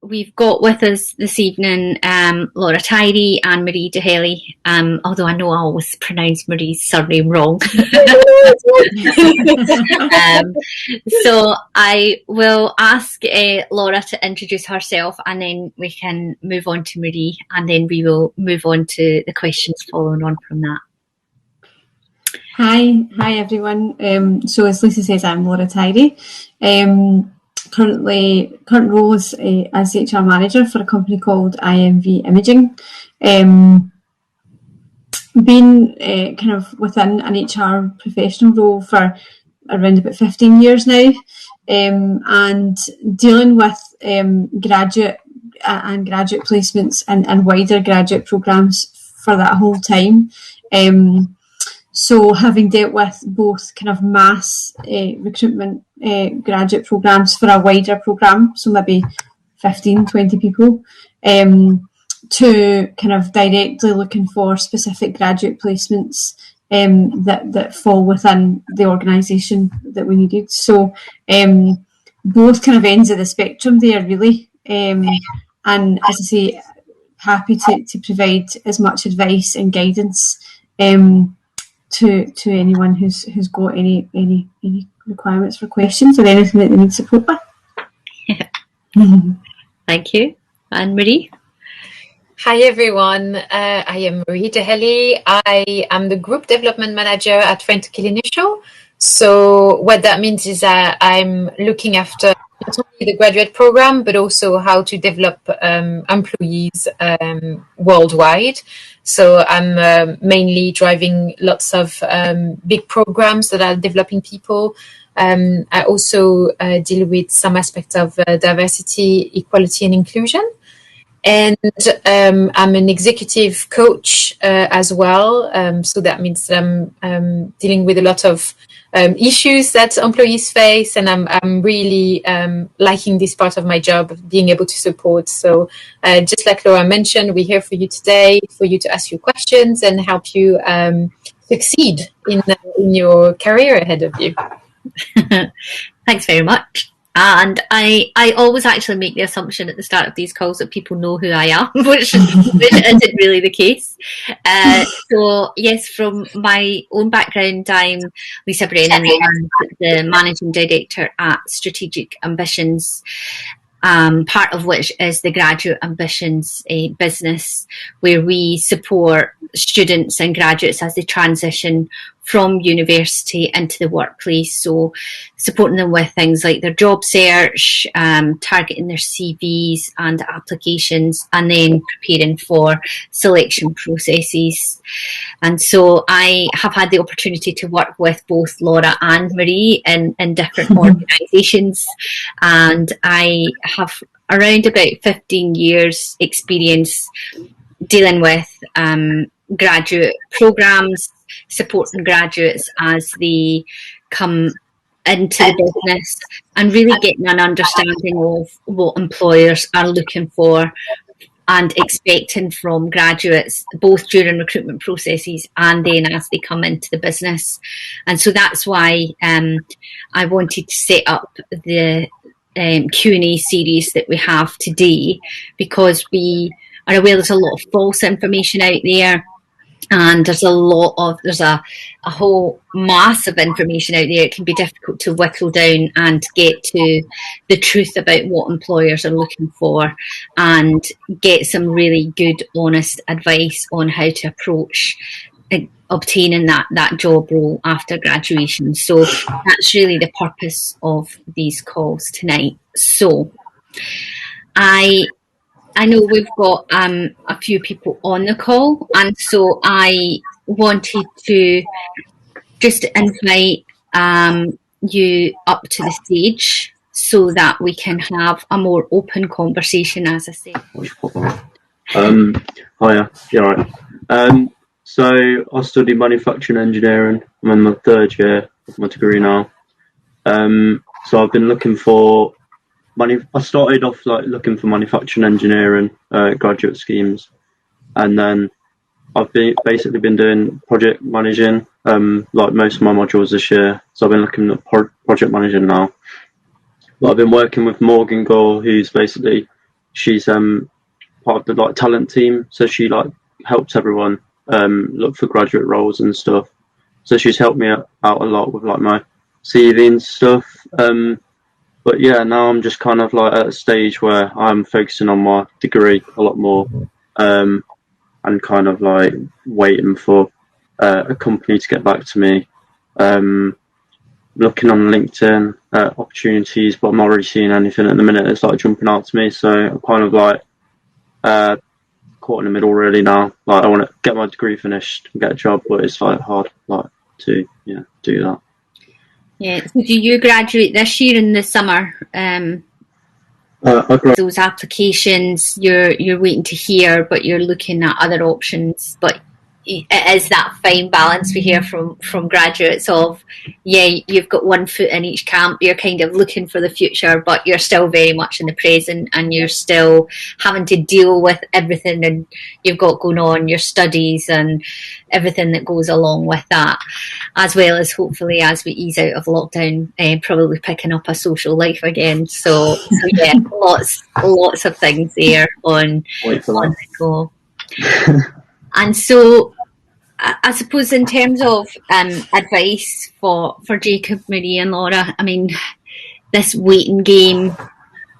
we've got with us this evening Laura Tyrie and Marie Daheley, although I know I always pronounce Marie's surname wrong. So I will ask Laura to introduce herself, and then we can move on to Marie, and then we will move on to the questions following on from that. Hi everyone. So as Lisa says, I'm Laura Tyrie. Current role is as HR manager for a company called IMV Imaging. Been kind of within an HR professional role for around about 15 years now, and dealing with graduate placements and wider graduate programmes for that whole time. So having dealt with both kind of mass recruitment graduate programmes for a wider programme, so maybe 15, 20 people, to kind of directly looking for specific graduate placements that fall within the organisation that we needed. So both kind of ends of the spectrum there, really. And as I say, happy to provide as much advice and guidance to anyone who's got any requirements for questions or anything that they need support with. Thank you. And Marie? Hi everyone, I am Marie Daheley. I am the Group Development Manager at Rentokil Initial. So what that means is that I'm looking after not only the graduate program, but also how to develop employees worldwide. So I'm mainly driving lots of big programs that are developing people. I also deal with some aspects of diversity, equality, and inclusion. And I'm an executive coach as well. So that means that I'm dealing with a lot of issues that employees face, and I'm really liking this part of my job, being able to support. So just like Laura mentioned, we're here for you today, for you to ask you questions and help you succeed in your career ahead of you. Thanks very much. And I always actually make the assumption at the start of these calls that people know who I am, which isn't really the case. So yes, from my own background, I'm Lisa Brennan, the Managing Director at Strategic Ambitions, part of which is the Graduate Ambitions business, where we support students and graduates as they transition from university into the workplace. So supporting them with things like their job search, targeting their CVs and applications, and then preparing for selection processes. And so I have had the opportunity to work with both Laura and Marie in different organisations, and I have around about 15 years experience dealing with graduate programmes, supporting graduates as they come into the business, and really getting an understanding of what employers are looking for and expecting from graduates, both during recruitment processes and then as they come into the business. And so that's why I wanted to set up the Q&A series that we have today, because we are aware there's a lot of false information out there. And there's a whole mass of information out there. It can be difficult to whittle down and get to the truth about what employers are looking for, and get some really good, honest advice on how to approach obtaining that job role after graduation. So that's really the purpose of these calls tonight. So I know we've got a few people on the call, and so I wanted to just invite you up to the stage so that we can have a more open conversation, as I said. Hiya, you're right. So I study manufacturing engineering. I'm in my third year of my degree now. So I've been looking for I started off looking for manufacturing engineering graduate schemes, and then I've basically been doing project managing like most of my modules this year. So I've been looking at project managing now. But I've been working with Morgan Gore, who's basically she's part of the talent team, so she helps everyone look for graduate roles and stuff. So she's helped me out a lot with my CV and stuff. But yeah, now I'm just kind of at a stage where I'm focusing on my degree a lot more, and kind of waiting for a company to get back to me. Looking on LinkedIn at opportunities, but I'm not really seeing anything at the minute that's jumping out to me. So I'm kind of caught in the middle really now. I want to get my degree finished and get a job, but it's hard to do that. Yeah. So do you graduate this year in the summer? Those applications you're waiting to hear, but you're looking at other options. But it is that fine balance we hear from graduates of, you've got one foot in each camp, you're kind of looking for the future, but you're still very much in the present, and you're still having to deal with everything and you've got going on, your studies and everything that goes along with that, as well as hopefully as we ease out of lockdown, probably picking up a social life again. So yeah, lots of things there on the go. And so I suppose in terms of advice for Jacob, Marie and Laura, I mean, this waiting game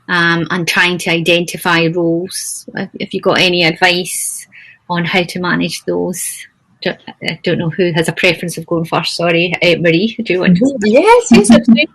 and trying to identify roles, if you've got any advice on how to manage those. I don't know who has a preference of going first. Sorry, Marie, do you want to? Yes, absolutely.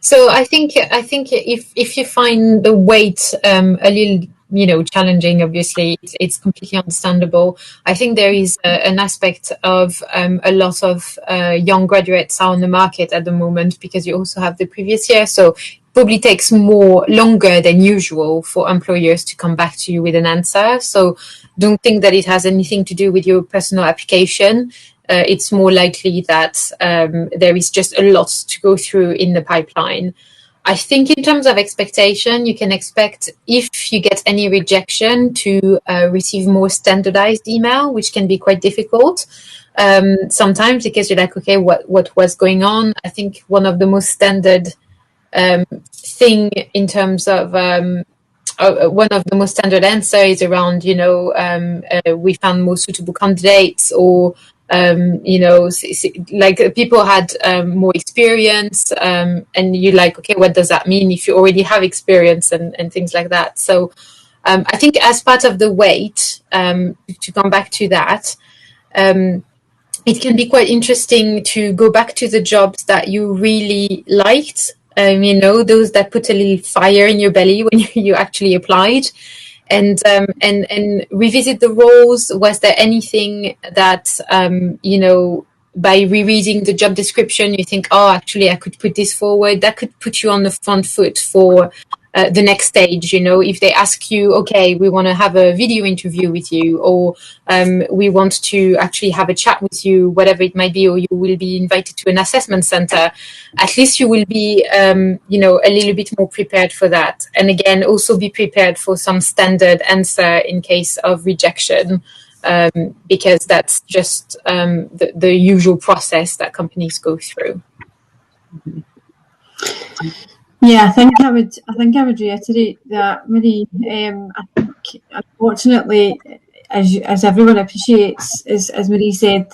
So I think if you find the wait a little challenging, obviously it's completely understandable. I think there is an aspect of a lot of young graduates are on the market at the moment because you also have the previous year, so it probably takes longer than usual for employers to come back to you with an answer. So don't think that it has anything to do with your personal application. It's more likely that there is just a lot to go through in the pipeline. I think in terms of expectation, you can expect, if you get any rejection, to receive more standardized email, which can be quite difficult sometimes, because you're like, okay, what was going on? I think one of the most standard thing in terms of one of the most standard answer is around, we found more suitable candidates, or people had more experience, and you're like, okay, what does that mean if you already have experience and things like that? So I think as part of the wait, to come back to that, it can be quite interesting to go back to the jobs that you really liked, those that put a little fire in your belly when you actually applied. And revisit the roles. Was there anything that, by rereading the job description, you think, oh, actually, I could put this forward? That could put you on the front foot for the next stage. If they ask you, okay, we want to have a video interview with you, or we want to actually have a chat with you, whatever it might be, or you will be invited to an assessment center, at least you will be, a little bit more prepared for that. And again, also be prepared for some standard answer in case of rejection, because that's just the usual process that companies go through. Yeah, I think I would reiterate that, Marie. I think, unfortunately, as everyone appreciates, as Marie said,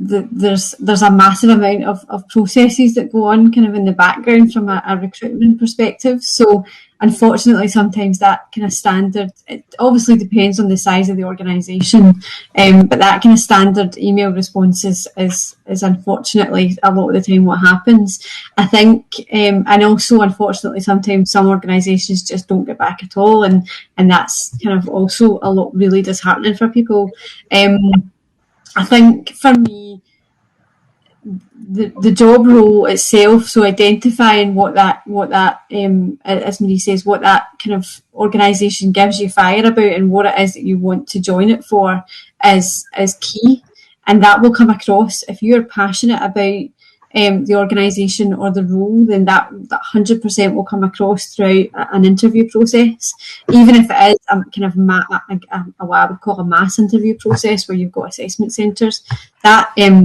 there's a massive amount of processes that go on kind of in the background from a recruitment perspective. So unfortunately, sometimes that kind of standard, it obviously depends on the size of the organisation, but that kind of standard email response is unfortunately a lot of the time what happens. I think, and also unfortunately sometimes some organisations just don't get back at all, and that's kind of also a lot really disheartening for people. I think for me, the job role itself, so identifying what that as Marie says, what that kind of organisation gives you fire about and what it is that you want to join it for is key, and that will come across. If you're passionate about the organisation or the role, then that 100% will come across throughout an interview process, even if it is a kind of what I would call a mass interview process where you've got assessment centres. That, as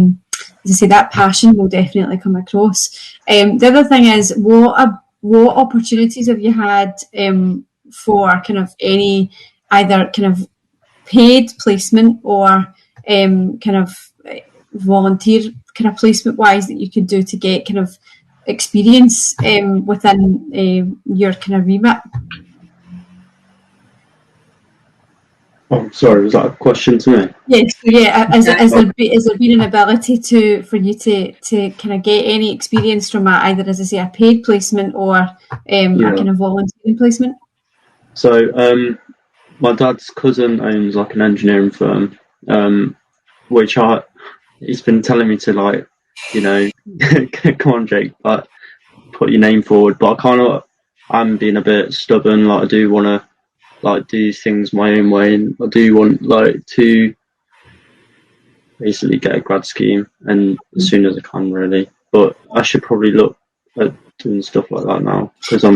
I say, that passion will definitely come across. The other thing is, what opportunities have you had for kind of any either kind of paid placement or kind of volunteer kind of placement wise that you could do to get kind of experience within your kind of remit? Oh, sorry, was that a question to me? Yes, Has there been an ability for you to kind of get any experience from either, as I say, a paid placement or a kind of volunteering placement? So, my dad's cousin owns like an engineering firm, which he's been telling me to, like, you know, come on, Jake, like, put your name forward. But I'm being a bit stubborn. Like, I do want to, like, do things my own way, and I do want, like, to basically get a grad scheme, and as soon as I can, really. But I should probably look at doing stuff like that now, because like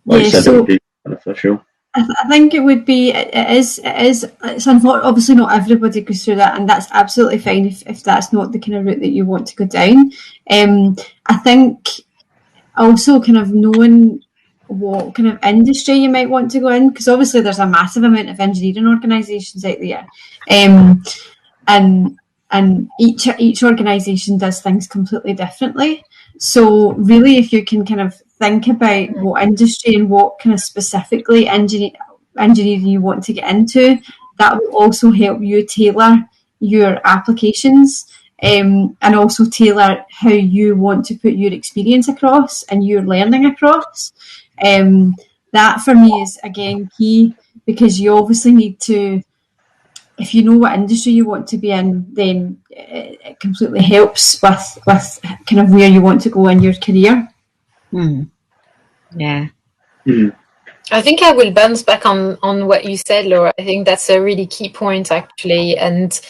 I said, it would be beneficial. I think it would be. It's obviously not everybody goes through that, and that's absolutely fine if that's not the kind of route that you want to go down. I think also kind of knowing what kind of industry you might want to go in, because obviously there's a massive amount of engineering organisations out there, and each organisation does things completely differently. So really, if you can kind of think about what industry and what kind of specifically engineering you want to get into, that will also help you tailor your applications, and also tailor how you want to put your experience across and your learning across. That for me is again key, because you obviously need to, if you know what industry you want to be in, then it completely helps with kind of where you want to go in your career. Yeah. I think I will bounce back on what you said, Laura. I think that's a really key point, actually, and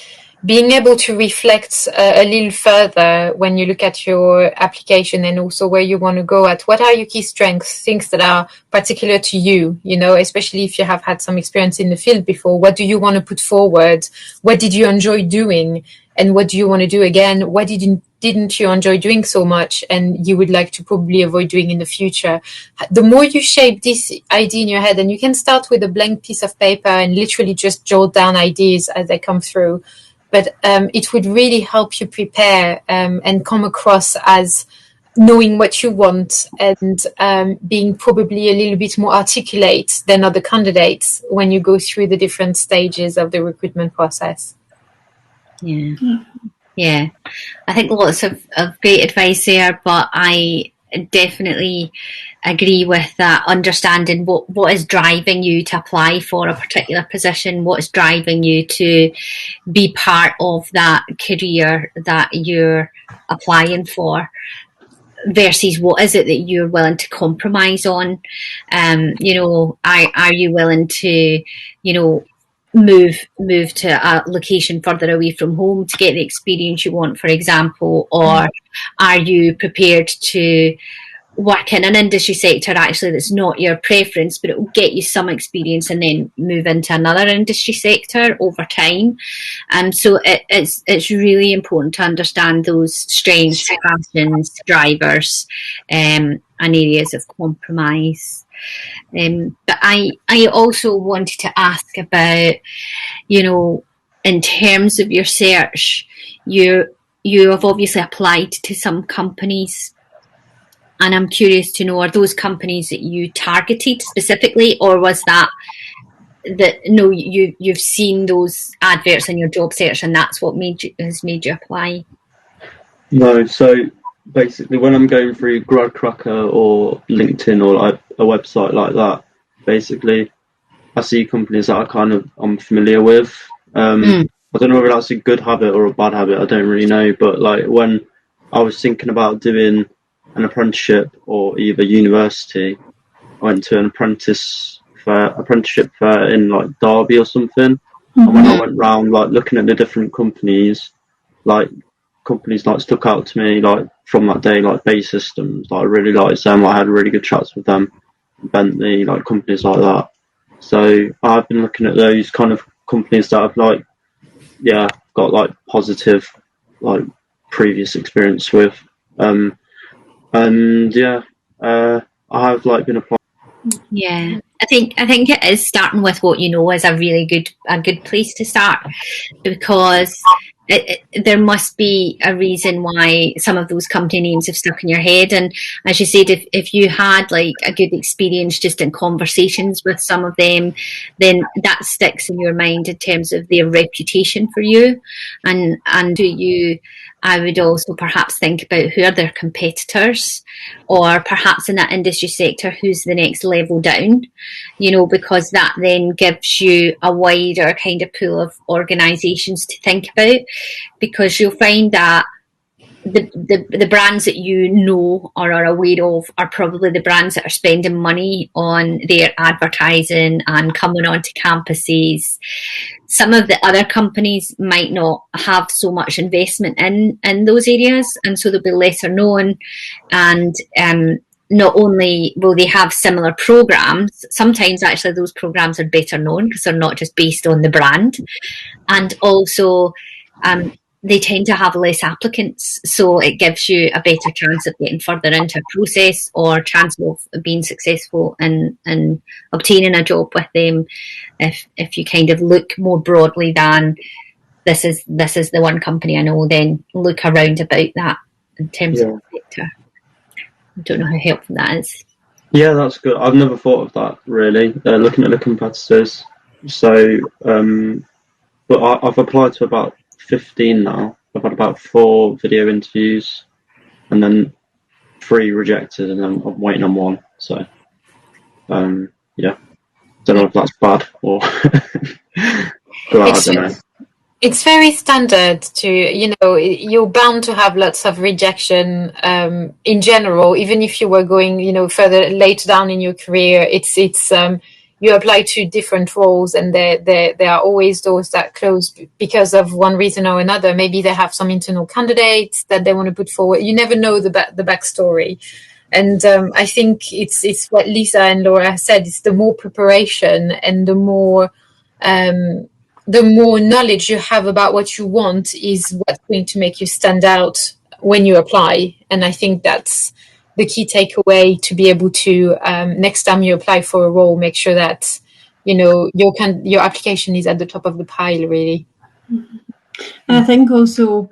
being able to reflect a little further when you look at your application, and also where you want to go at. What are your key strengths, things that are particular to you, especially if you have had some experience in the field before? What do you want to put forward? What did you enjoy doing? And what do you want to do again? What didn't you enjoy doing so much and you would like to probably avoid doing in the future? The more you shape this idea in your head, and you can start with a blank piece of paper and literally just jot down ideas as they come through. But it would really help you prepare and come across as knowing what you want, and being probably a little bit more articulate than other candidates when you go through the different stages of the recruitment process. Yeah. I think lots of great advice there, but I definitely agree with that, understanding what is driving you to apply for a particular position, what's driving you to be part of that career that you're applying for, versus what is it that you're willing to compromise on. Are you willing to, move to a location further away from home to get the experience you want, for example, or are you prepared to work in an industry sector actually that's not your preference, but it will get you some experience and then move into another industry sector over time. So it's really important to understand those strengths, passions, drivers, and areas of compromise. But I also wanted to ask about, in terms of your search, you have obviously applied to some companies, and I'm curious to know, are those companies that you targeted specifically, or was you've seen those adverts in your job search and that's what has made you apply? No, so basically when I'm going through GradCracker or LinkedIn or like a website like that, basically I see companies that I'm familiar with. I don't know whether that's a good habit or a bad habit, I don't really know, but like when I was thinking about doing an apprenticeship or either university, I went to an apprenticeship fair in like Derby or something. And when I went round like looking at the different companies like stuck out to me like from that day, like Base Systems, like I really liked them. I had really good chats with them, Bentley, like companies like that. So I've been looking at those kind of companies that have got like positive like previous experience with. I have like been applying. Yeah, I think it is starting with what you know is a really good place to start, because there must be a reason why some of those company names have stuck in your head. And as you said, if you had like a good experience just in conversations with some of them, then that sticks in your mind in terms of their reputation for you. And do you, I would also perhaps think about who are their competitors, or perhaps in that industry sector, who's the next level down, because that then gives you a wider kind of pool of organisations to think about, because you'll find that the brands that you know or are aware of are probably the brands that are spending money on their advertising and coming onto campuses. Some of the other companies might not have so much investment in those areas, and so they'll be lesser known. And not only will they have similar programs, sometimes actually those programs are better known because they're not just based on the brand, and also they tend to have less applicants, so it gives you a better chance of getting further into a process, or chance of being successful in obtaining a job with them, if you kind of look more broadly than this is the one company I know, then look around about that in terms of the sector. I don't know how helpful that is. Yeah, that's good. I've never thought of that really, looking at the competitors. So, but I've applied to about 15 now. I've had about 4 video interviews, and then 3 rejected, and then I'm waiting on 1. So, yeah, don't know if that's bad or. Well, I don't know. It's very standard to, you're bound to have lots of rejection in general, even if you were going, further later down in your career. It's you apply to different roles, and there are always those that close because of one reason or another. Maybe they have some internal candidates that they want to put forward. You never know the backstory. And I think it's what Lisa and Laura said. It's the more preparation and the more knowledge you have about what you want is what's going to make you stand out when you apply. And I think that's the key takeaway, to be able to, next time you apply for a role, make sure that, your application is at the top of the pile, really. And I think also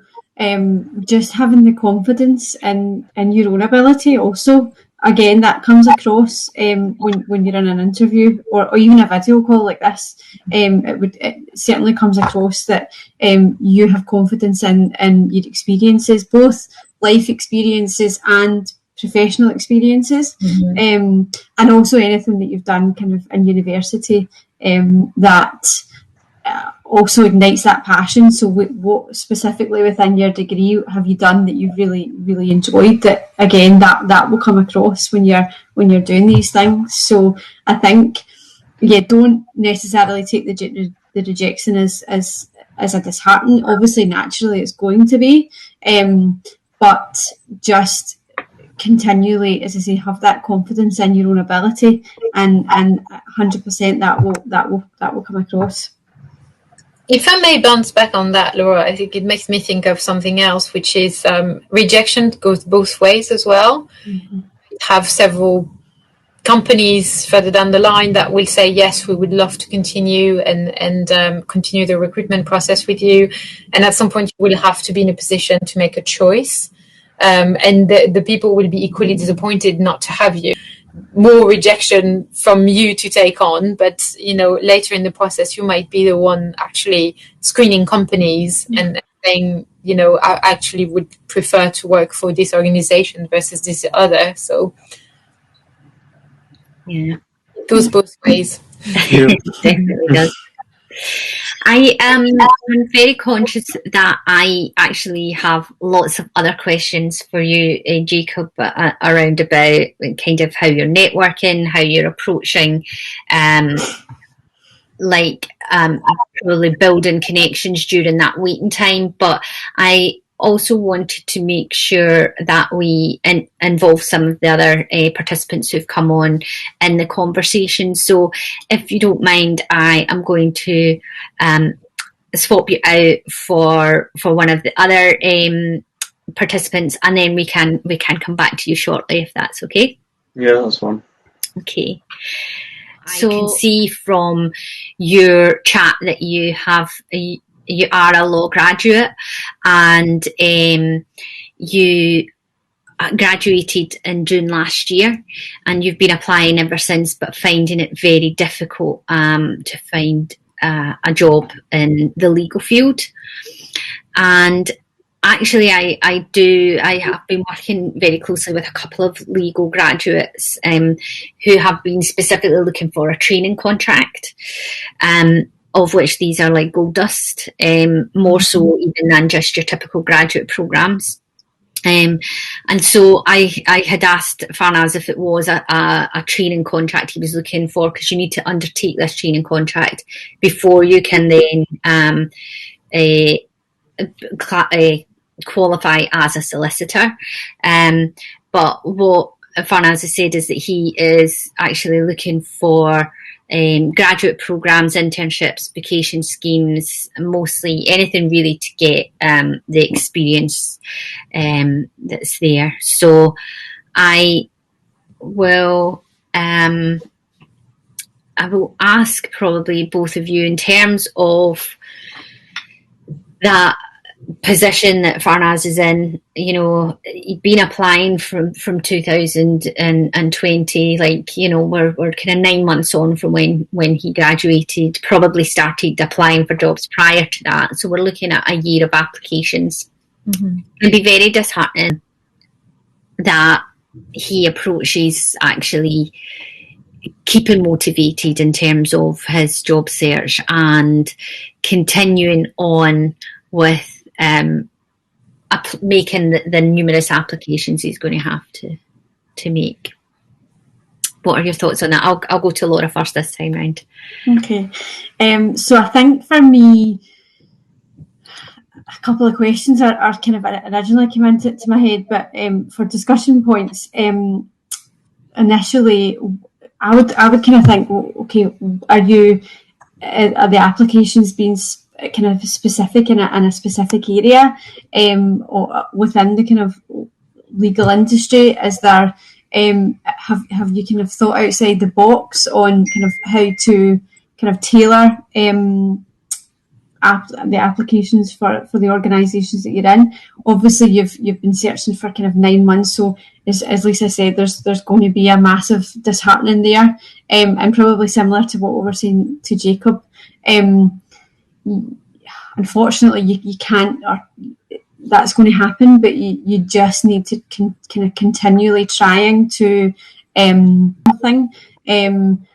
just having the confidence in your own ability also. Again, that comes across when you're in an interview or even a video call like this. It certainly comes across that you have confidence in your experiences, both life experiences and professional experiences, and also anything that you've done kind of in university that also ignites that passion. So what specifically within your degree have you done that you've really, really enjoyed, that again that will come across when you're doing these things. So I think, don't necessarily take the rejection as a disheartening. Obviously naturally it's going to be, but just continually, as I say, have that confidence in your own ability, and 100% that will come across. If I may bounce back on that, Laura, I think it makes me think of something else, which is rejection goes both ways as well. Mm-hmm. Have several companies further down the line that will say, yes, we would love to continue and continue the recruitment process with you. And at some point, you will have to be in a position to make a choice. And the people will be equally disappointed not to have you. More rejection from you to take on, but later in the process you might be the one actually screening companies and saying, I actually would prefer to work for this organization versus this other. So it goes both ways. It definitely does. I'm very conscious that I actually have lots of other questions for you, Jacob, around about kind of how you're networking, how you're approaching, probably building connections during that waiting time. But I also wanted to make sure that we involve some of the other participants who've come on in the conversation. So if you don't mind, I am going to swap you out for one of the other participants, and then we can come back to you shortly, if that's okay. Yeah, that's fine. Okay. So I can see from your chat that you are a law graduate, and you graduated in June last year, and you've been applying ever since, but finding it very difficult to find a job in the legal field. And actually, I have been working very closely with a couple of legal graduates who have been specifically looking for a training contract, of which these are like gold dust, more so even than just your typical graduate programs. And so I had asked Farnaz if it was a training contract he was looking for, because you need to undertake this training contract before you can then qualify as a solicitor. But what Farnaz has said is that he is actually looking for graduate programs, internships, vacation schemes, mostly anything really to get the experience that's there. So I will ask probably both of you, in terms of that position that Farnaz is in, you know, he'd been applying from 2020, like, you know, we're kind of 9 months on from when he graduated, probably started applying for jobs prior to that. So we're looking at a year of applications. It'd be very disheartening that he approaches actually keeping motivated in terms of his job search and continuing on with making the numerous applications he's going to have to make. What are your thoughts on that? I'll go to Laura first this time round. Okay. So I think for me, a couple of questions are kind of originally came into my head, but for discussion points, initially I would kind of think, well, okay, are the applications being kind of specific in a specific area, or within the kind of legal industry? Is there have you kind of thought outside the box on kind of how to kind of tailor the applications for the organisations that you're in? Obviously, you've been searching for kind of 9 months, so as Lisa said, there's going to be a massive disheartening there, and probably similar to what we were saying to Jacob. Unfortunately, you can't, or that's going to happen, but you just need to kind of continually trying to nothing, then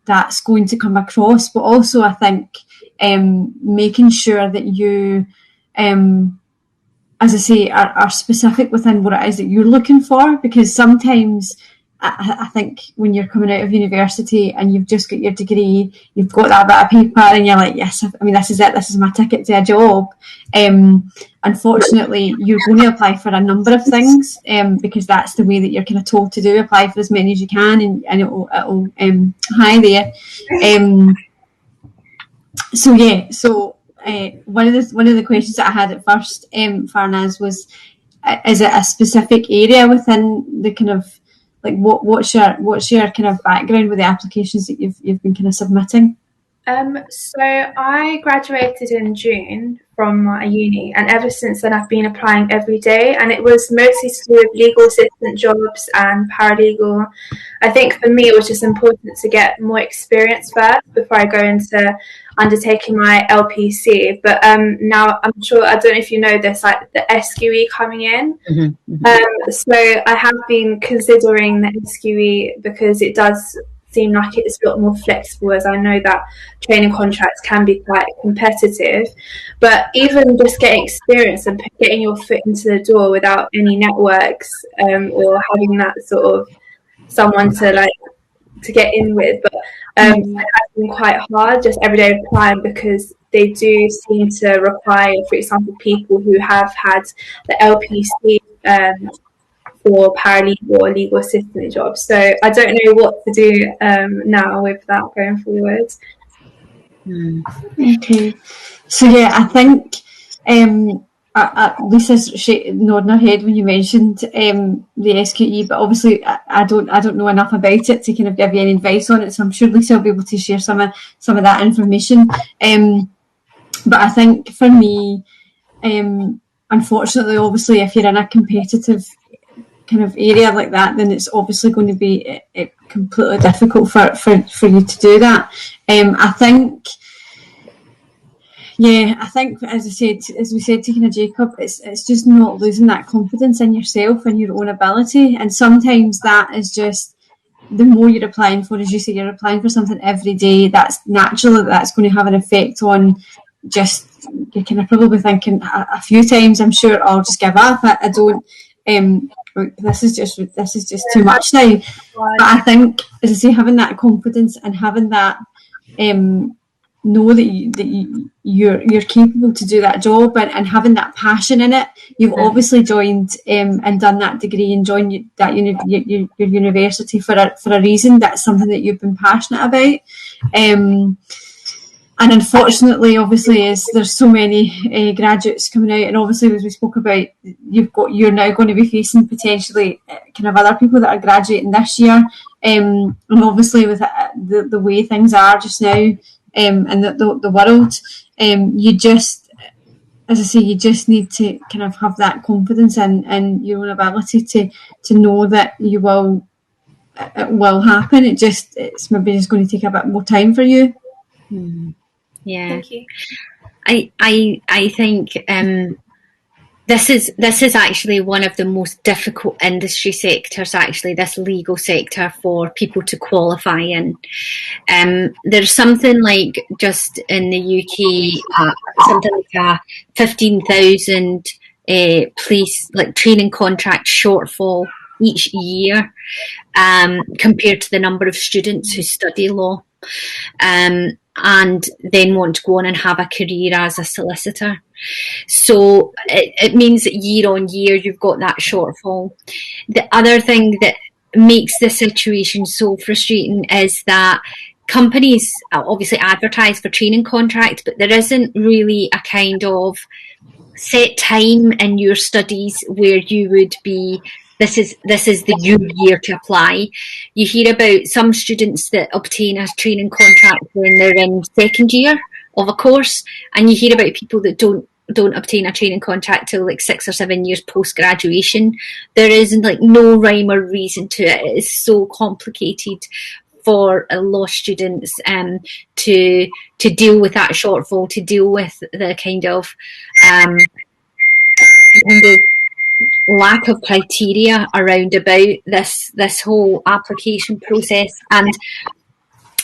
that's going to come across. But also, I think making sure that you, as I say, are specific within what it is that you're looking for, because sometimes I think when you're coming out of university and you've just got your degree, you've got that bit of paper and you're like, yes, I mean, this is it, this is my ticket to a job. Unfortunately, you're going to apply for a number of things, because that's the way that you're kind of told to do. Apply for as many as you can, and it'll high there. One of the questions that I had at first, Farnaz, was, is it a specific area within the kind of, like, what's your kind of background with the applications that you've been kind of submitting? So I graduated in June from a uni, and ever since then I've been applying every day, and it was mostly to do with legal assistant jobs and paralegal. I think for me it was just important to get more experience first before I go into undertaking my LPC. But now I'm sure, I don't know if you know this, like the SQE coming in. So I have been considering the SQE because it does seem like it's a lot more flexible, as I know that training contracts can be quite competitive. But even just getting experience and getting your foot into the door without any networks, or having that sort of someone to get in with, but it has been quite hard just everyday applying, because they do seem to require, for example, people who have had the LPC for paralegal or legal assistant jobs. So I don't know what to do now with that going forward. Okay. So yeah, I think Lisa's nodding her head when you mentioned the SQE, but obviously I don't know enough about it to kind of give you any advice on it. So I'm sure Lisa will be able to share some of that information. But I think for me, unfortunately, obviously, if you're in a competitive kind of area like that, then it's obviously going to be completely difficult for you to do that. I think, as we said to kind of Jacob, it's just not losing that confidence in yourself and your own ability. And sometimes that is just, the more you're applying for, as you say, you're applying for something every day, that's naturally that's going to have an effect on just, you're kind of probably thinking a few times, I'm sure, I'll just give up. I don't. This is just too much now. But I think, as I say, having that confidence and having that know that you're capable to do that job, and having that passion in it. You've obviously joined and done that degree and joined your university for a reason. That's something that you've been passionate about. And unfortunately, obviously, there's so many graduates coming out, and obviously, as we spoke about, you're now going to be facing potentially kind of other people that are graduating this year, and obviously with the way things are just now, and the world, you just, as I say, you just need to kind of have that confidence in your own ability to know that it will happen. It's maybe just going to take a bit more time for you. Yeah. Thank you. I think this is actually one of the most difficult industry sectors, actually, this legal sector, for people to qualify in. There's something like, just in the UK, something like a 15,000 police training contract shortfall each year, compared to the number of students who study law. And then want to go on and have a career as a solicitor. So it means that year on year you've got that shortfall. The other thing that makes the situation so frustrating is that companies obviously advertise for training contracts, but there isn't really a kind of set time in your studies where you would be, this is the year to apply. You hear about some students that obtain a training contract when they're in second year of a course, and you hear about people that don't obtain a training contract till 6 or 7 years post graduation. There is no rhyme or reason to it. It is so complicated for law students to deal with that shortfall, to deal with the kind of lack of criteria around about this whole application process. And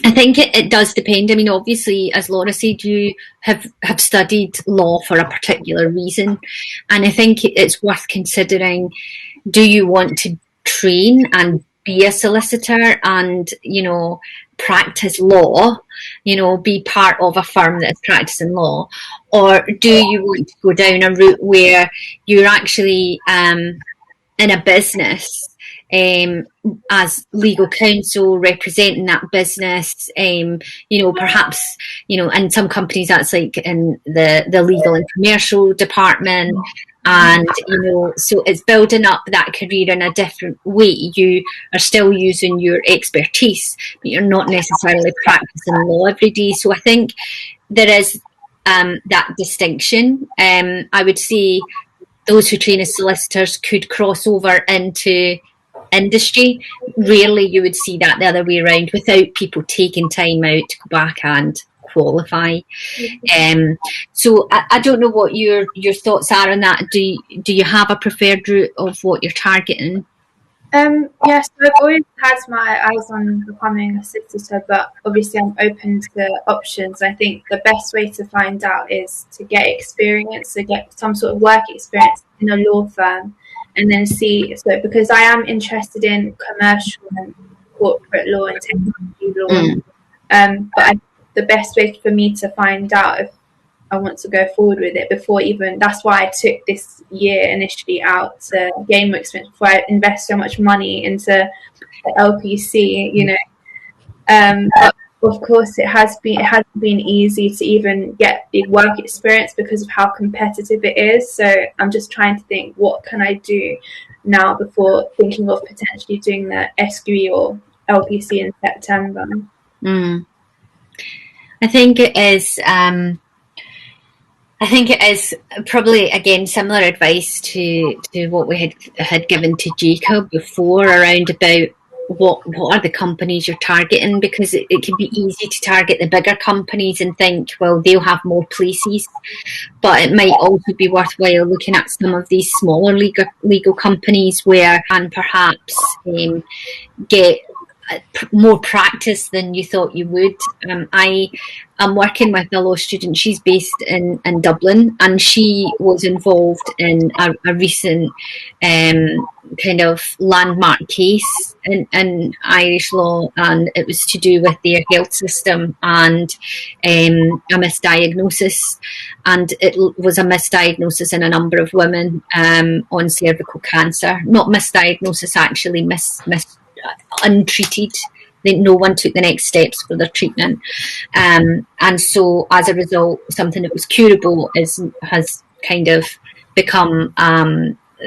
I think it does depend. I mean, obviously, as Laura said, you have studied law for a particular reason, and I think it's worth considering, do you want to train and be a solicitor and, practice law, be part of a firm that's practicing law, or do you want to go down a route where you're actually in a business as legal counsel representing that business, perhaps, in some companies that's like in the legal and commercial department. And, so it's building up that career in a different way. You are still using your expertise, but you're not necessarily practicing law every day. So I think there is that distinction. I would say those who train as solicitors could cross over into industry. Rarely you would see that the other way around, without people taking time out to go back and qualify. So I don't know what your thoughts are on that. Do you have a preferred route of what you're targeting? Yes, I've always had my eyes on becoming a solicitor, but obviously I'm open to options. I think the best way to find out is to get experience, to get some sort of work experience in a law firm, and then see. So because I am interested in commercial and corporate law and technology law, but the best way for me to find out if I want to go forward with it, that's why I took this year initially out to gain more experience before I invest so much money into the LPC, But of course, it hasn't been easy to even get the work experience because of how competitive it is. So I'm just trying to think, what can I do now before thinking of potentially doing the SQE or LPC in September. I think it is. I think it is probably, again, similar advice to what we had given to Jacob before, around about what are the companies you're targeting, because it can be easy to target the bigger companies and think, well, they'll have more places, but it might also be worthwhile looking at some of these smaller legal companies where, and perhaps get more practice than you thought you would. I am working with a law student. She's based in Dublin, and she was involved in a recent kind of landmark case in Irish law, and it was to do with their health system and a misdiagnosis, and it was a misdiagnosis in a number of women on cervical cancer. Not misdiagnosis, actually, untreated. No one took the next steps for their treatment, and so as a result, something that was curable has kind of become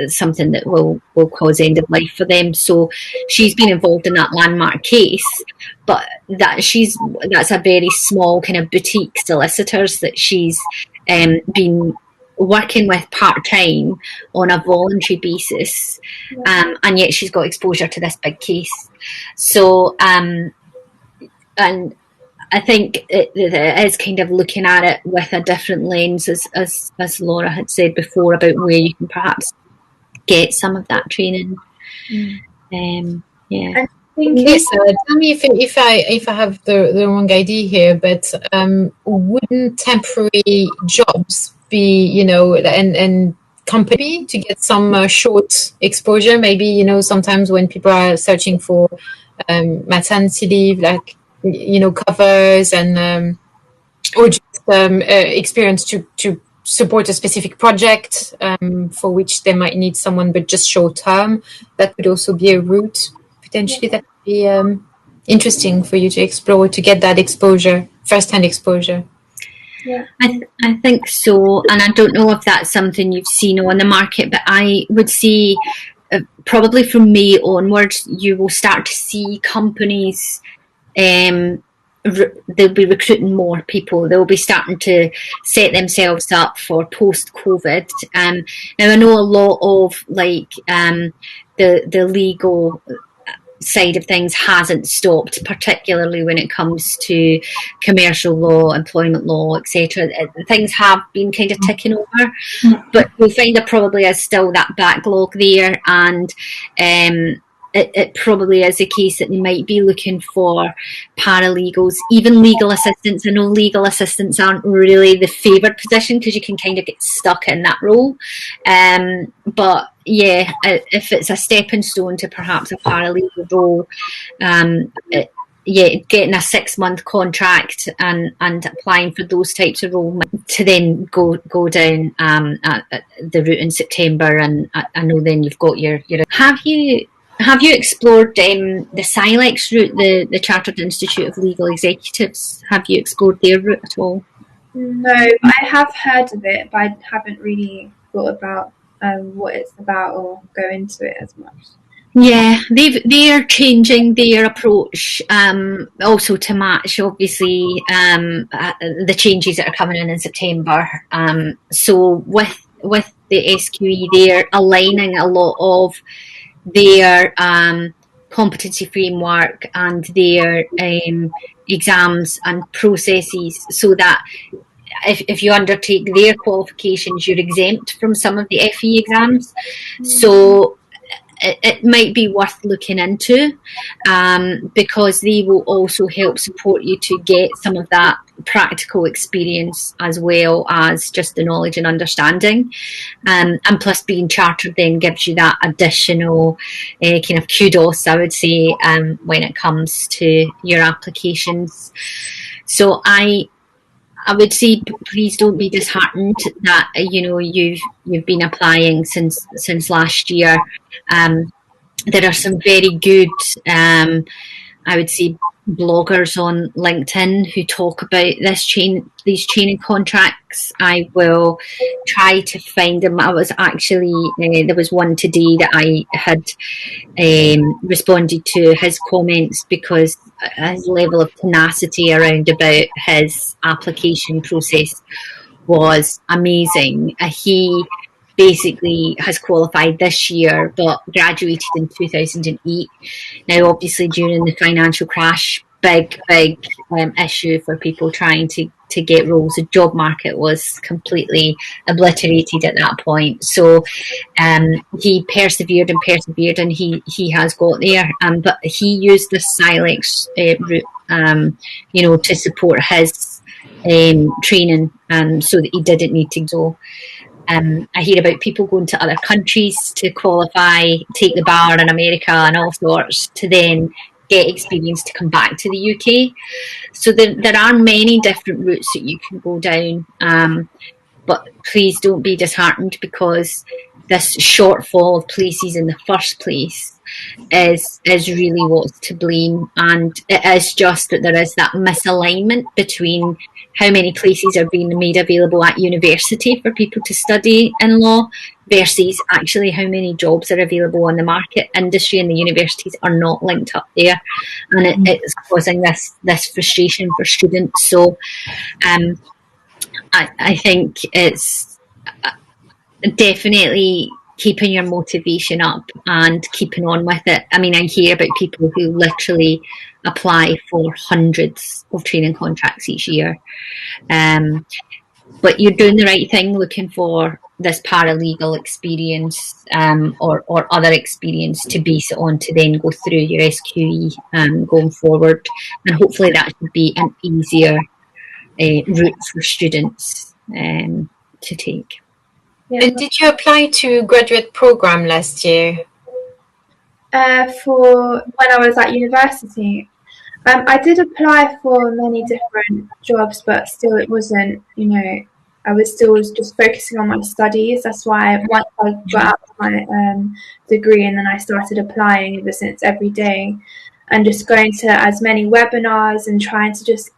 something that will cause end of life for them. So she's been involved in that landmark case, but that's a very small kind of boutique solicitors that she's been working with part-time on a voluntary basis, and yet she's got exposure to this big case. So and I think it is kind of looking at it with a different lens, as Laura had said before, about where you can perhaps get some of that training. Yeah. Yes, tell me if I have the wrong idea here, but wouldn't temporary jobs be, and company to get some short exposure? Maybe, sometimes when people are searching for maternity leave, like, covers and or just experience to support a specific project for which they might need someone, but just short term. That could also be a route. Potentially that would be interesting for you to explore, to get that exposure, first-hand exposure. Yeah, I think so, and I don't know if that's something you've seen on the market, but I would say probably from May onwards, you will start to see companies, they'll be recruiting more people. They'll be starting to set themselves up for post-COVID. Now, I know a lot of the legal side of things hasn't stopped, particularly when it comes to commercial law, employment law, etc. Things have been kind of ticking over, but you'll find there probably is still that backlog there, and it probably is a case that they might be looking for paralegals, even legal assistants. I know legal assistants aren't really the favoured position because you can kind of get stuck in that role. But yeah, if it's a stepping stone to perhaps a paralegal role, getting a 6-month contract and applying for those types of roles to then go down the route in September. And I know then you've got your Have you explored the SILEX route, the Chartered Institute of Legal Executives? Have you explored their route at all? No, I have heard of it, but I haven't really thought about what it's about or go into it as much. Yeah, they're changing their approach also to match, obviously, the changes that are coming in September. So with the SQE, they're aligning a lot of their competency framework and their exams and processes, so that if you undertake their qualifications, you're exempt from some of the FE exams. So it might be worth looking into, because they will also help support you to get some of that practical experience as well as just the knowledge and understanding. And plus being chartered then gives you that additional kind of kudos, I would say, when it comes to your applications. So I would say please don't be disheartened that you've been applying since last year. There are some very good, I would say, bloggers on LinkedIn who talk about these training contracts. I will try to find them. I was actually there was one today that I had responded to his comments because his level of tenacity around about his application process was amazing. He basically has qualified this year but graduated in 2008. Now obviously during the financial crash, big issue for people trying to get roles. The job market was completely obliterated at that point, so he persevered and he has got there, but he used the Silex route to support his training, so that he didn't need to go. I hear about people going to other countries to qualify, take the bar in America and all sorts, to then get experience to come back to the UK. So there are many different routes that you can go down, but please don't be disheartened, because this shortfall of places in the first place is really what's to blame, and it is just that there is that misalignment between how many places are being made available at university for people to study in law versus actually how many jobs are available on the market. Industry and the universities are not linked up there, and it's causing this frustration for students. So I think it's definitely keeping your motivation up and keeping on with it. I mean, I hear about people who literally apply for hundreds of training contracts each year. But you're doing the right thing, looking for this paralegal experience or other experience to base it on, to then go through your SQE going forward. And hopefully that should be an easier route for students to take. Yeah. And did you apply to graduate program last year? For when I was at university, I did apply for many different jobs, but still it wasn't, I was still just focusing on my studies. That's why once I got out of my degree, and then I started applying ever since, every day, and just going to as many webinars and trying to just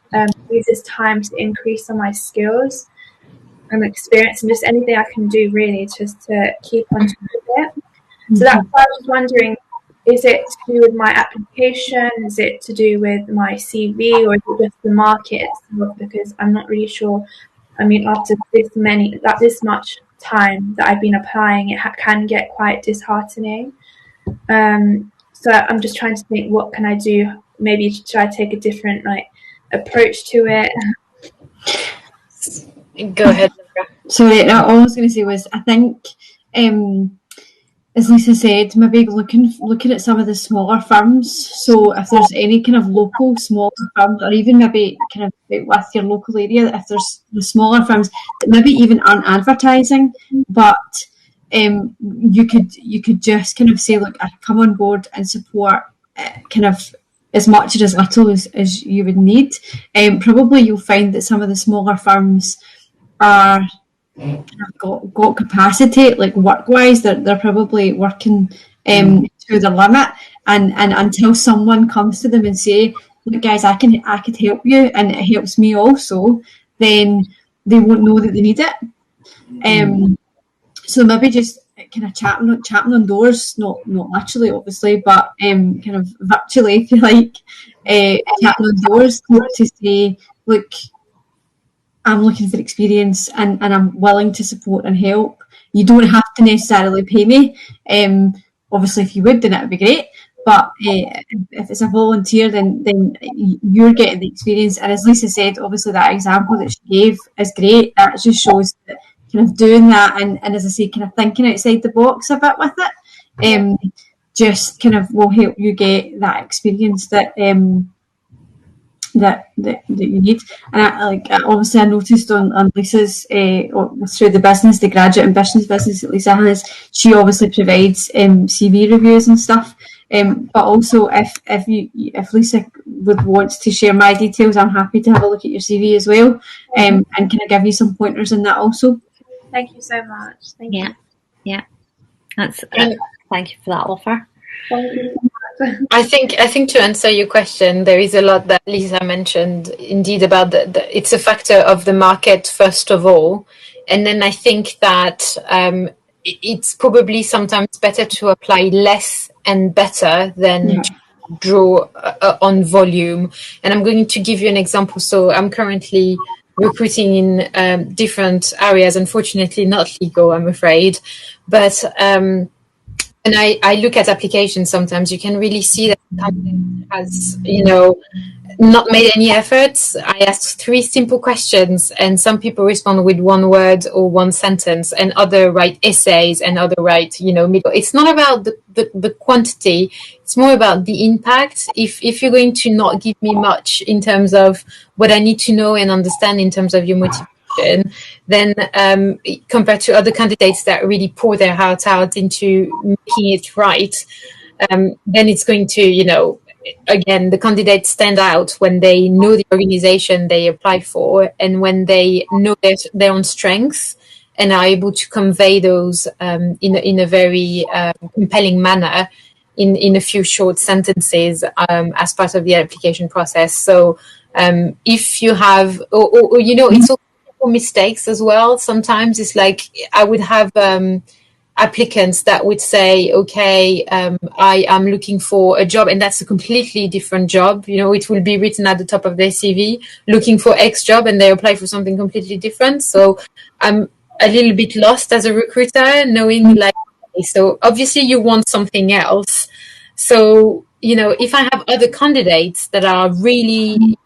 use this time to increase on my skills and experience, and just anything I can do really just to keep on top of it. So that's why I was wondering, is it to do with my application? Is it to do with my CV, or is it just the market itself? Because I'm not really sure. I mean, after this much time that I've been applying, it can get quite disheartening. So I'm just trying to think, what can I do? Maybe try to take a different approach to it. Go ahead, Laura. Sorry, all I was going to say was, I think, as Lisa said, maybe looking at some of the smaller firms. So if there's any kind of local smaller firms, or even maybe kind of with your local area, if there's the smaller firms that maybe even aren't advertising, but you could just kind of say, look, I come on board and support kind of as much or as little as you would need. Probably you'll find that some of the smaller firms are got capacity, like work-wise, they're probably working to their limit, and until someone comes to them and say, look guys, I could help you and it helps me also, then they won't know that they need it. So maybe just kind of chatting on doors, not literally obviously, but kind of virtually, if you like, chatting on doors to say, look, I'm looking for experience and I'm willing to support and help. You don't have to necessarily pay me. Obviously, if you would, then it would be great. But if it's a volunteer, then you're getting the experience. And as Lisa said, obviously that example that she gave is great. That just shows that kind of doing that and as I say, kind of thinking outside the box a bit with it, just kind of will help you get that experience that that you need. And obviously I noticed on Lisa's through the graduate ambitions business that Lisa has, she obviously provides CV reviews and stuff, but also if Lisa would want to share my details, I'm happy to have a look at your CV as well, and kind of give you some pointers in that also. Thank you so much. Thank you. Yeah, that's thank you for that offer. Thank you so much. I think to answer your question, there is a lot that Lisa mentioned indeed about it's a factor of the market first of all, and then I think that it's probably sometimes better to apply less and better than to draw on volume. And I'm going to give you an example. So I'm currently recruiting in different areas, unfortunately not legal, I'm afraid, but and I look at applications sometimes, you can really see that the company has, not made any efforts. I asked 3 simple questions and some people respond with 1 word or 1 sentence and other write essays and other write, middle. It's not about the quantity. It's more about the impact. If you're going to not give me much in terms of what I need to know and understand in terms of your motivation, then compared to other candidates that really pour their heart out into making it right, then it's going to, again, the candidates stand out when they know the organization they apply for and when they know their own strengths and are able to convey those in a very compelling manner in a few short sentences as part of the application process. So if you have, or it's also mistakes as well. Sometimes it's like I would have applicants that would say, okay, I am looking for a job, and that's a completely different job. It will be written at the top of their CV, looking for X job, and they apply for something completely different. So I'm a little bit lost as a recruiter, knowing so obviously you want something else. So, if I have other candidates that are really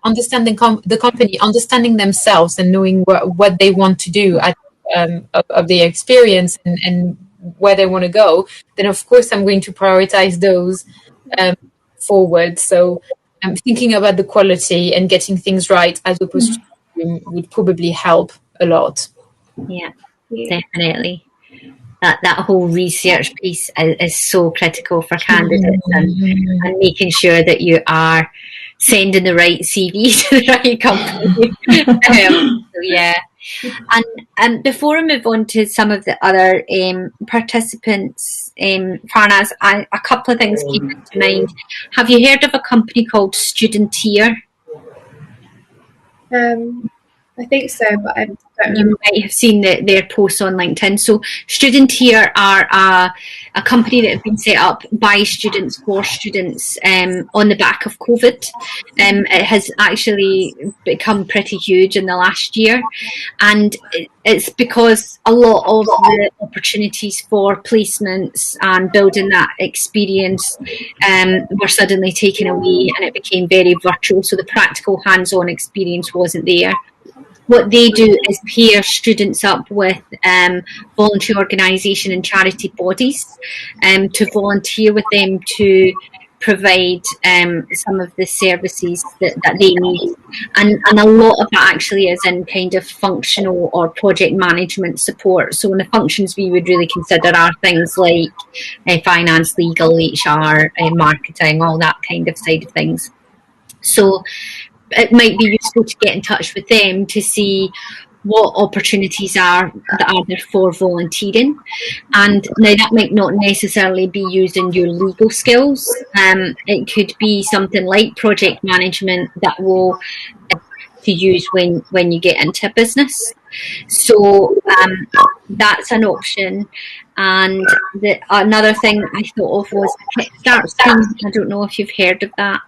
understanding the company, understanding themselves and knowing what they want to do of their experience and where they want to go, then of course I'm going to prioritize those forward. So I'm thinking about the quality and getting things right as opposed to would probably help a lot. Yeah, definitely. That whole research piece is so critical for candidates and making sure that you are sending the right CV to the right company. So yeah. And before I move on to some of the other participants, Farnaz, a couple of things came into mind. Have you heard of a company called Studentier? I think so, but I don't remember. You might have seen their posts on LinkedIn. So Studentier are a company that have been set up by students for students on the back of COVID. It has actually become pretty huge in the last year, and it's because a lot of the opportunities for placements and building that experience were suddenly taken away, and it became very virtual. So the practical hands-on experience wasn't there. What they do is pair students up with voluntary organisation and charity bodies to volunteer with them to provide some of the services that they need. And a lot of that actually is in kind of functional or project management support. So the functions we would really consider are things like finance, legal, HR, marketing, all that kind of side of things. So it might be useful to get in touch with them to see what opportunities are there for volunteering. And now that might not necessarily be using your legal skills. It could be something like project management that will to use when you get into business. So that's an option. And another thing I thought of was the Kickstart scheme. I don't know if you've heard of that.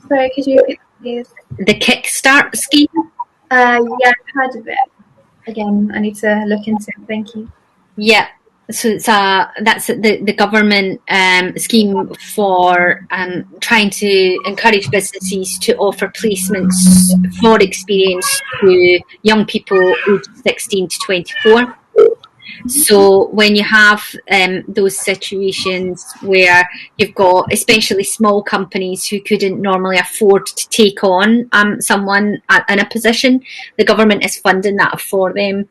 Sorry, could you repeat, please? The Kickstart scheme? Yeah, I've heard of it. Again, I need to look into it. Thank you. Yeah. So it's that's the government scheme for trying to encourage businesses to offer placements for experience to young people aged 16 to 24. So when you have those situations where you've got especially small companies who couldn't normally afford to take on someone in a position, the government is funding that for them.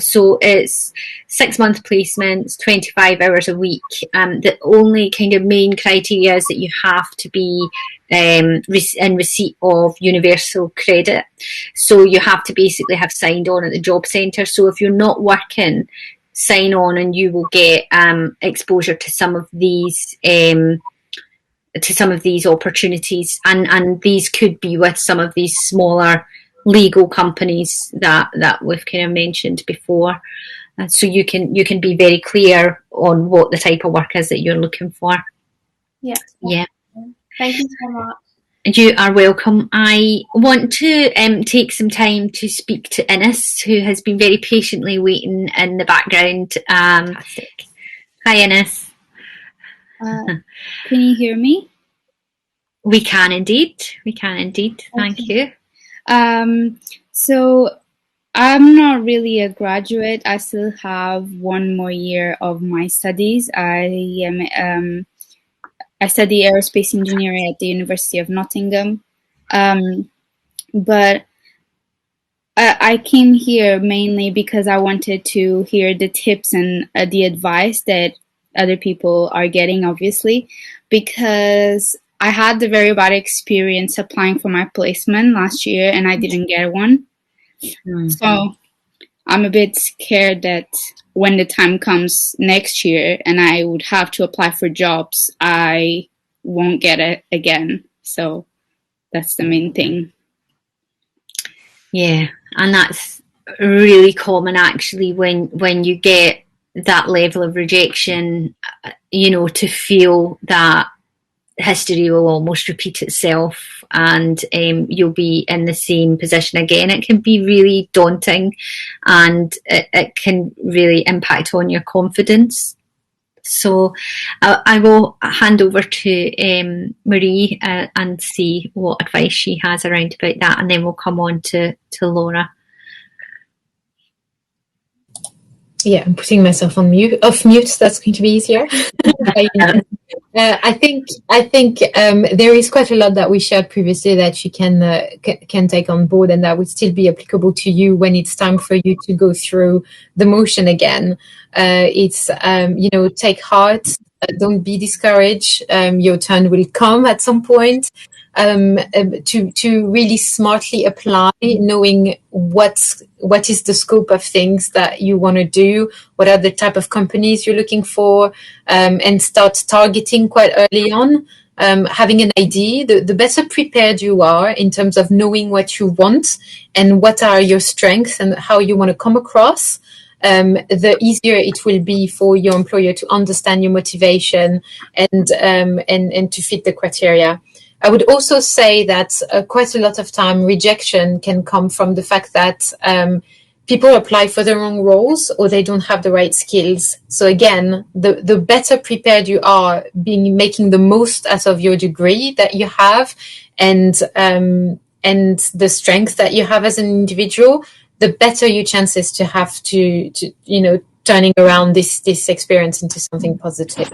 So it's 6-month placements, 25 hours a week. The only kind of main criteria is that you have to be in receipt of universal credit. So you have to basically have signed on at the job centre. So if you're not working sign on and you will get exposure to some of these opportunities, and these could be with some of these smaller legal companies that we've kind of mentioned before. So you can be very clear on what the type of work is that you're looking for. Yes. Yeah. Thank you so much. You are welcome. I want to take some time to speak to Ines, who has been very patiently waiting in the background. Hi, Ines. Can you hear me? We can indeed. Thank you. So I'm not really a graduate. I still have one more year of my studies. I study aerospace engineering at the University of Nottingham. But I came here mainly because I wanted to hear the tips and the advice that other people are getting, obviously, because I had the very bad experience applying for my placement last year and I didn't get one. Mm-hmm. So I'm a bit scared that when the time comes next year and I would have to apply for jobs, I won't get it again. So that's the main thing. Yeah, and that's really common actually when you get that level of rejection, to feel that history will almost repeat itself and you'll be in the same position again. It can be really daunting and it can really impact on your confidence. So I will hand over to Marie and see what advice she has around about that, and then we'll come on to Laura. Yeah, I'm putting myself off mute. That's going to be easier. I think there is quite a lot that we shared previously that you can take on board, and that would still be applicable to you when it's time for you to go through the motion again. It's take heart. Don't be discouraged. Your turn will come at some point. To really smartly apply, knowing what is the scope of things that you want to do, what are the type of companies you're looking for, and start targeting quite early on. Having an idea, the better prepared you are in terms of knowing what you want and what are your strengths and how you want to come across, the easier it will be for your employer to understand your motivation and to fit the criteria. I would also say that quite a lot of time rejection can come from the fact that people apply for the wrong roles or they don't have the right skills. So again, the better prepared you are, making the most out of your degree that you have and the strength that you have as an individual, the better your chances to have to turning around this experience into something positive.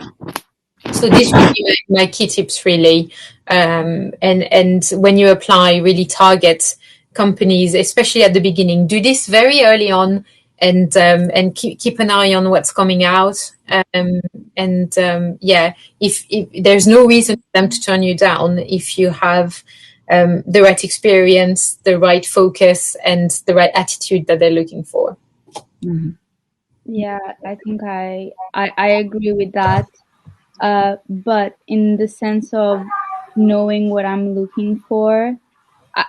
So this would be my key tips, really. And when you apply, really target companies, especially at the beginning. Do this very early on, and keep an eye on what's coming out. If there's no reason for them to turn you down if you have the right experience, the right focus, and the right attitude that they're looking for. Mm-hmm. Yeah, I think I agree with that. But in the sense of knowing what I'm looking for,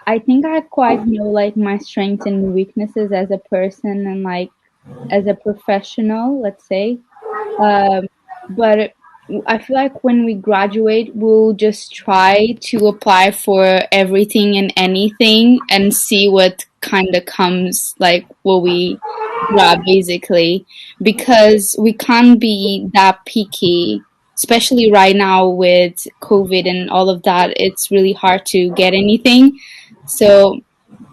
I think I quite know like my strengths and weaknesses as a person and like as a professional, let's say. But I feel like when we graduate, we'll just try to apply for everything and anything and see what kind of comes, like what we grab basically, because we can't be that picky. Especially right now with COVID and all of that, it's really hard to get anything. So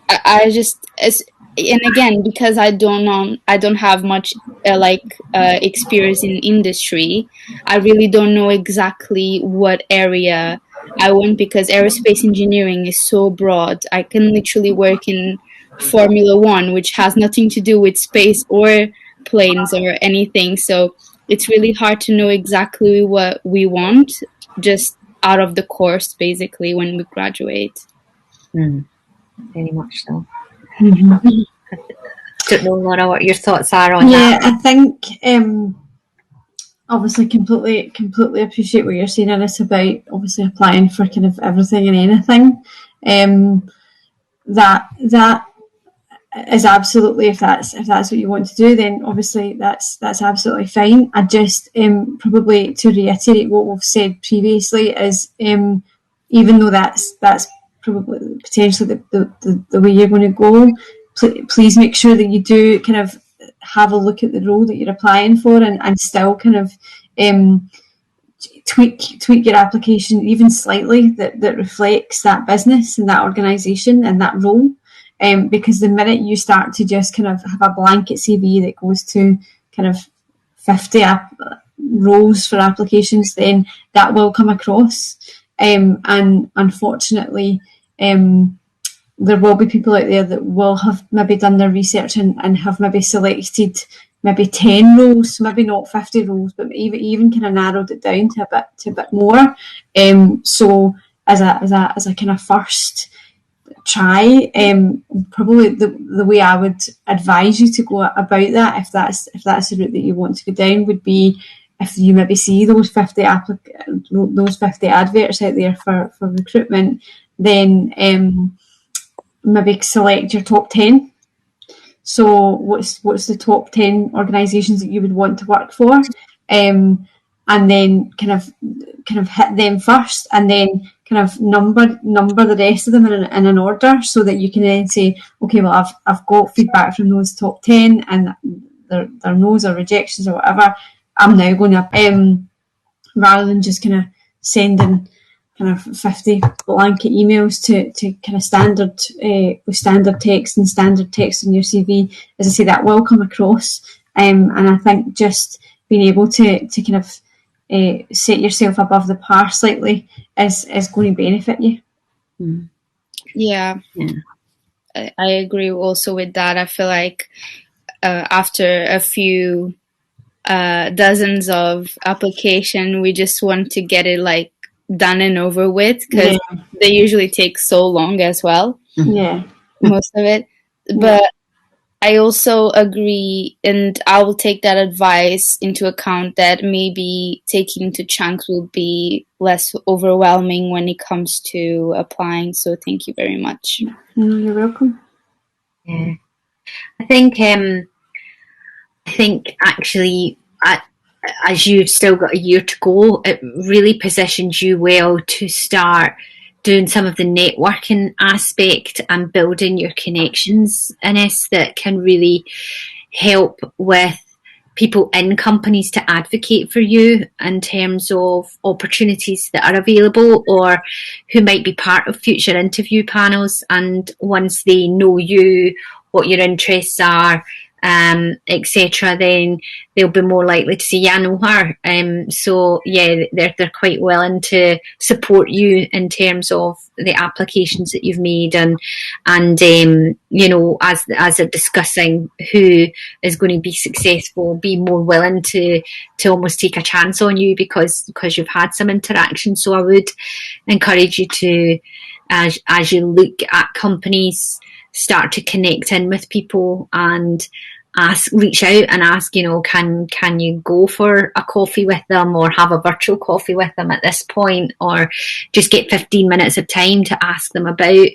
I just, and again, because I don't have much experience in industry, I really don't know exactly what area I want, because aerospace engineering is so broad. I can literally work in Formula One, which has nothing to do with space or planes or anything. So it's really hard to know exactly what we want just out of the course, basically, when we graduate. Very much so. Don't know, Laura, what your thoughts are on that. I think obviously completely appreciate what you're saying, and it's about obviously applying for kind of everything and anything. That is absolutely, if that's what you want to do, then obviously that's absolutely fine. I just probably to reiterate what we've said previously is even though that's probably potentially the way you're going to go, please make sure that you do kind of have a look at the role that you're applying for, and still kind of tweak your application even slightly that reflects that business and that organisation and that role. Because the minute you start to just kind of have a blanket CV that goes to kind of 50 roles for applications, then that will come across. And unfortunately, there will be people out there that will have maybe done their research and have maybe selected maybe 10 roles, maybe not 50 roles, but even kind of narrowed it down to a bit more. So as a kind of first try, probably the way I would advise you to go about that, if that's the route that you want to go down, would be if you maybe see those 50 adverts out there for recruitment, then maybe select your top 10. So what's the top 10 organisations that you would want to work for, and then kind of hit them first, and then kind of number the rest of them in an order, so that you can then say, okay, well, I've got feedback from those top 10 and their no's or rejections or whatever. I'm now going to rather than just kind of sending kind of 50 blanket emails to kind of standard with standard text and standard text in your CV. As I say, that will come across, and I think just being able to kind of set yourself above the par slightly is going to benefit you. Yeah. I agree also with that. I feel like after a few dozens of application, we just want to get it like done and over with, because they usually take so long as well. Most of it. But I also agree, and I will take that advice into account, that maybe taking into chunks will be less overwhelming when it comes to applying. So thank you very much. You're welcome. Yeah, I think actually, as you've still got a year to go, it really positions you well to start doing some of the networking aspect and building your connections, Ines, that can really help with people in companies to advocate for you in terms of opportunities that are available, or who might be part of future interview panels. And once they know you, what your interests are, etc., then they'll be more likely to say, yeah, I know her. So yeah, they're quite willing to support you in terms of the applications that you've made, and you know, as they're discussing who is going to be successful, be more willing to almost take a chance on you because you've had some interaction. So I would encourage you to, as you look at companies, start to connect in with people and reach out and ask, you know, can you go for a coffee with them, or have a virtual coffee with them at this point, or just get 15 minutes of time to ask them about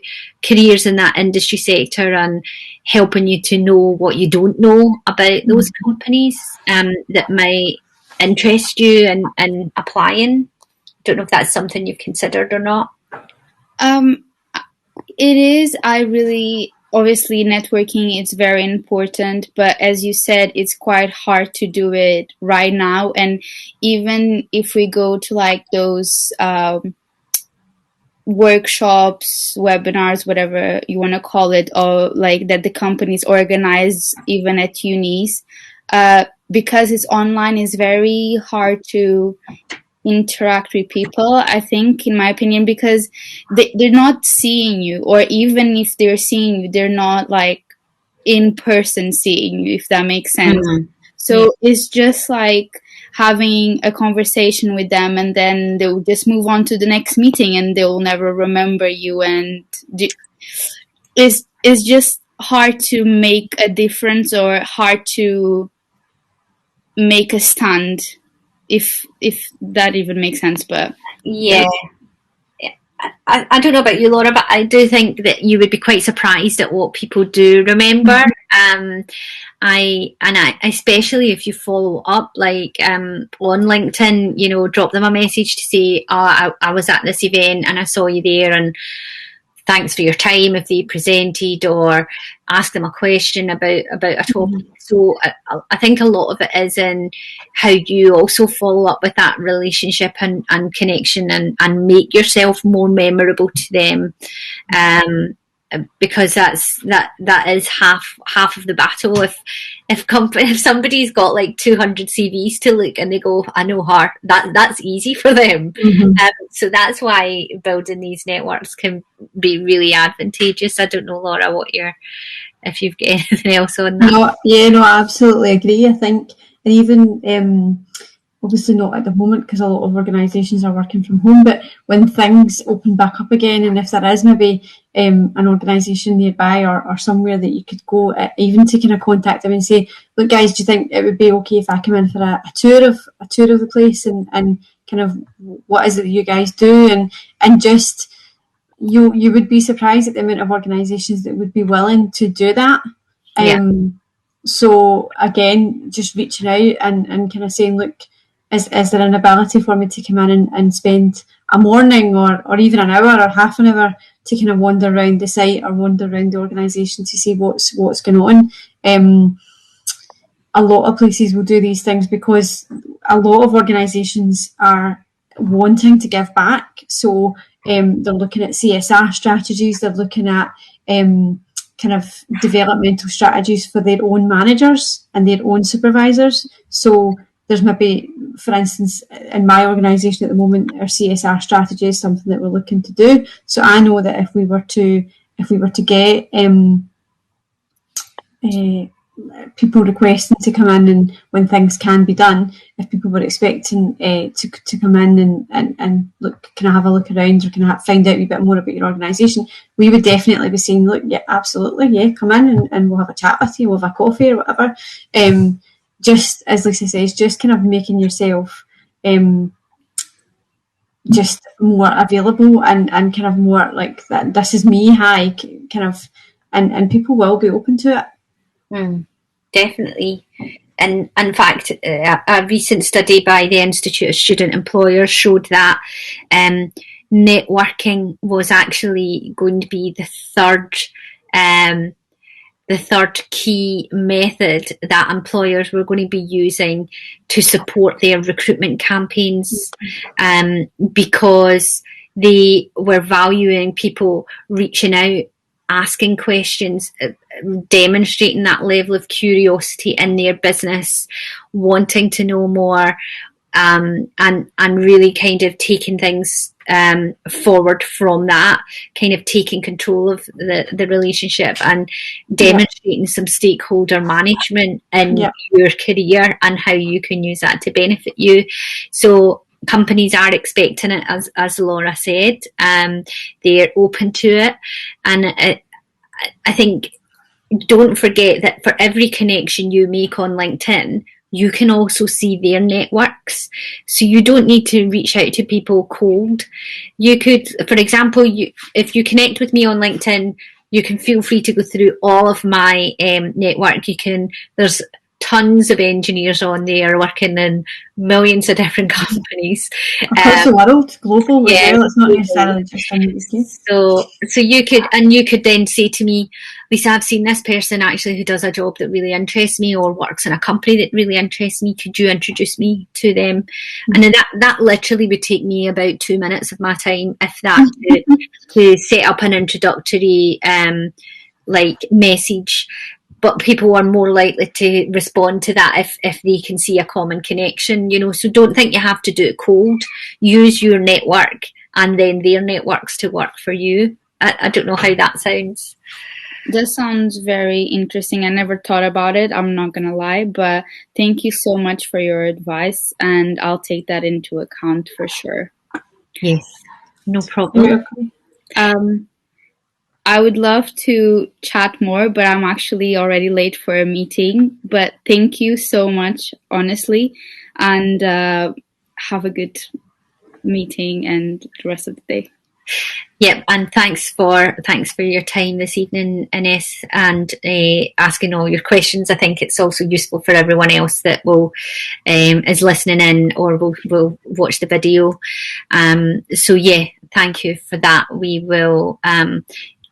careers in that industry sector, and helping you to know what you don't know about those companies that might interest you in applying. Don't know if that's something you've considered or not. It is. Obviously, networking is very important, but as you said, it's quite hard to do it right now. And even if we go to like those workshops, webinars, whatever you want to call it, or like that the companies organize even at unis, because it's online, it's very hard to interact with people, I think, in my opinion, because they're not seeing you, or even if they're seeing you, they're not like in person seeing you, if that makes sense. So it's just like having a conversation with them, and then they'll just move on to the next meeting and they'll never remember you, and it's just hard to make a difference or hard to make a stand, if that even makes sense. But yeah. I don't know about you, Laura, but I do think that you would be quite surprised at what people do remember. I especially if you follow up, like on LinkedIn, you know, drop them a message to say, oh, I was at this event and I saw you there, and thanks for your time if they presented, or ask them a question about a topic. So I think a lot of it is in how you also follow up with that relationship and connection, and make yourself more memorable to them. Because that is half of the battle. If somebody's got like 200 CVs to look and they go, I know her, that's easy for them. So that's why building these networks can be really advantageous. I don't know, Laura, if you've got anything else on that. No, I absolutely agree. I think, and even obviously not at the moment because a lot of organisations are working from home, but when things open back up again, and if there is maybe an organisation nearby or somewhere that you could go, even to kind of contact them and say, look guys, do you think it would be okay if I come in for a tour of the place and kind of what is it that you guys do, and just you would be surprised at the amount of organisations that would be willing to do that. So again, just reaching out and kind of saying, look, is there an ability for me to come in and spend a morning or even an hour or half an hour to kind of wander around the site or wander around the organisation to see what's going on. A lot of places will do these things because a lot of organisations are wanting to give back. So they're looking at CSR strategies, they're looking at kind of developmental strategies for their own managers and their own supervisors. So there's maybe, for instance, in my organisation at the moment, our CSR strategy is something that we're looking to do. So I know that if we were to get people requesting to come in, and when things can be done, if people were expecting to come in and look, can I have a look around, or can I find out a wee bit more about your organisation, we would definitely be saying, look, yeah, absolutely, yeah, come in and we'll have a chat with you, we'll have a coffee or whatever. Just as Lisa says, just kind of making yourself just more available and kind of more like that. This is me, hi, kind of, and people will be open to it. Definitely. And in fact, a recent study by the Institute of Student Employers showed that networking was actually going to be the third key method that employers were going to be using to support their recruitment campaigns, because they were valuing people reaching out, asking questions, demonstrating that level of curiosity in their business, wanting to know more, and really kind of taking things forward from that, kind of taking control of the relationship and demonstrating some stakeholder management in your career and how you can use that to benefit you. So companies are expecting it, as Laura said. They're open to it, and I think, don't forget that for every connection you make on LinkedIn, you can also see their networks. So you don't need to reach out to people cold. You could, for example, if you connect with me on LinkedIn, you can feel free to go through all of my network. There's tons of engineers on there working in millions of different companies across the world, global as well. It's not necessarily just in the UK. So you could then say to me, Lisa, I've seen this person actually who does a job that really interests me, or works in a company that really interests me. Could you introduce me to them? And then that literally would take me about 2 minutes of my time, if that, to set up an introductory message. But people are more likely to respond to that if they can see a common connection, So don't think you have to do it cold. Use your network and then their networks to work for you. I don't know how that sounds. That sounds very interesting. I never thought about it, I'm not going to lie. But thank you so much for your advice, and I'll take that into account for sure. Yes, no problem. I would love to chat more, but I'm actually already late for a meeting. But thank you so much, honestly, and have a good meeting and the rest of the day. Yep, and thanks for your time this evening, Ines, and asking all your questions. I think it's also useful for everyone else that will is listening in or will watch the video. So yeah, thank you for that. We will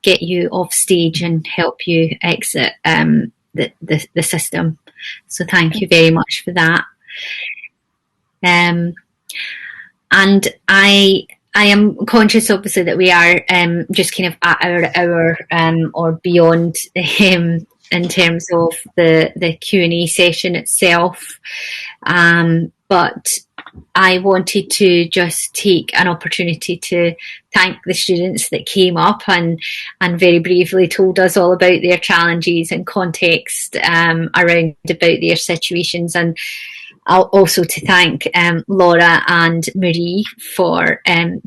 get you off stage and help you exit the system. So thank you very much for that. And I am conscious, obviously, that we are just kind of at our hour or beyond in terms of the Q&A session itself. But I wanted to just take an opportunity to thank the students that came up and very bravely told us all about their challenges and context around about their situations, and also to thank Laura and Marie for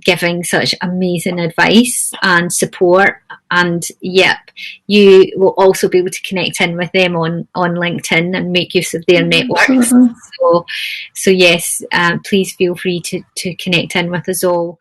giving such amazing advice and support. And yep, you will also be able to connect in with them on LinkedIn and make use of their networks. So yes, please feel free to connect in with us all.